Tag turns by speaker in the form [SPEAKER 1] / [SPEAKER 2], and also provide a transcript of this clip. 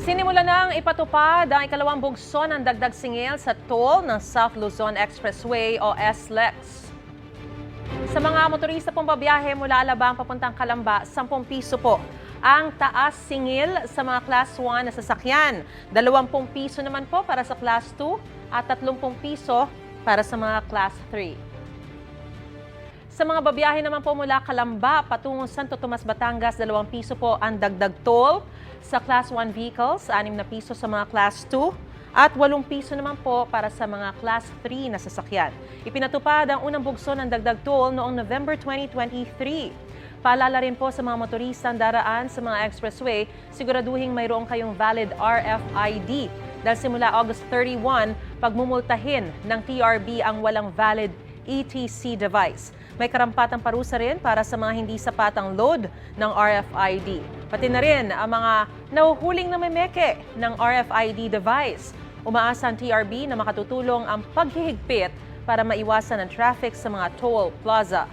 [SPEAKER 1] Sinimula nang ipatupad ang ikalawang bugso ng dagdag singil sa toll ng South Luzon Expressway o SLEX. Sa mga motorista pong babiyahe mula Alabang papuntang Calamba, 10 piso po ang taas singil sa mga Class 1 na sasakyan. 20 piso naman po para sa Class 2 at 30 piso para sa mga Class 3. Sa mga babiyahe naman po mula Calamba patungong Santo Tomas, Batangas, 2 piso po ang dagdag toll sa Class 1 vehicles, 6 na piso sa mga Class 2 at 8 piso naman po para sa mga Class 3 na sasakyan. Ipinatupad ang unang bugso ng dagdag toll noong November 2023. Paalala rin po sa mga motoristang daraan sa mga expressway, siguraduhin mayroon kayong valid RFID dahil simula August 31, pagmumultahin ng TRB ang walang valid ETC device. May karampatang parusa rin para sa mga hindi sapatang load ng RFID. Pati na rin ang mga nahuhuling na may meke ng RFID device. Umaasa ang TRB na makatutulong ang paghihigpit para maiwasan ang traffic sa mga toll plaza.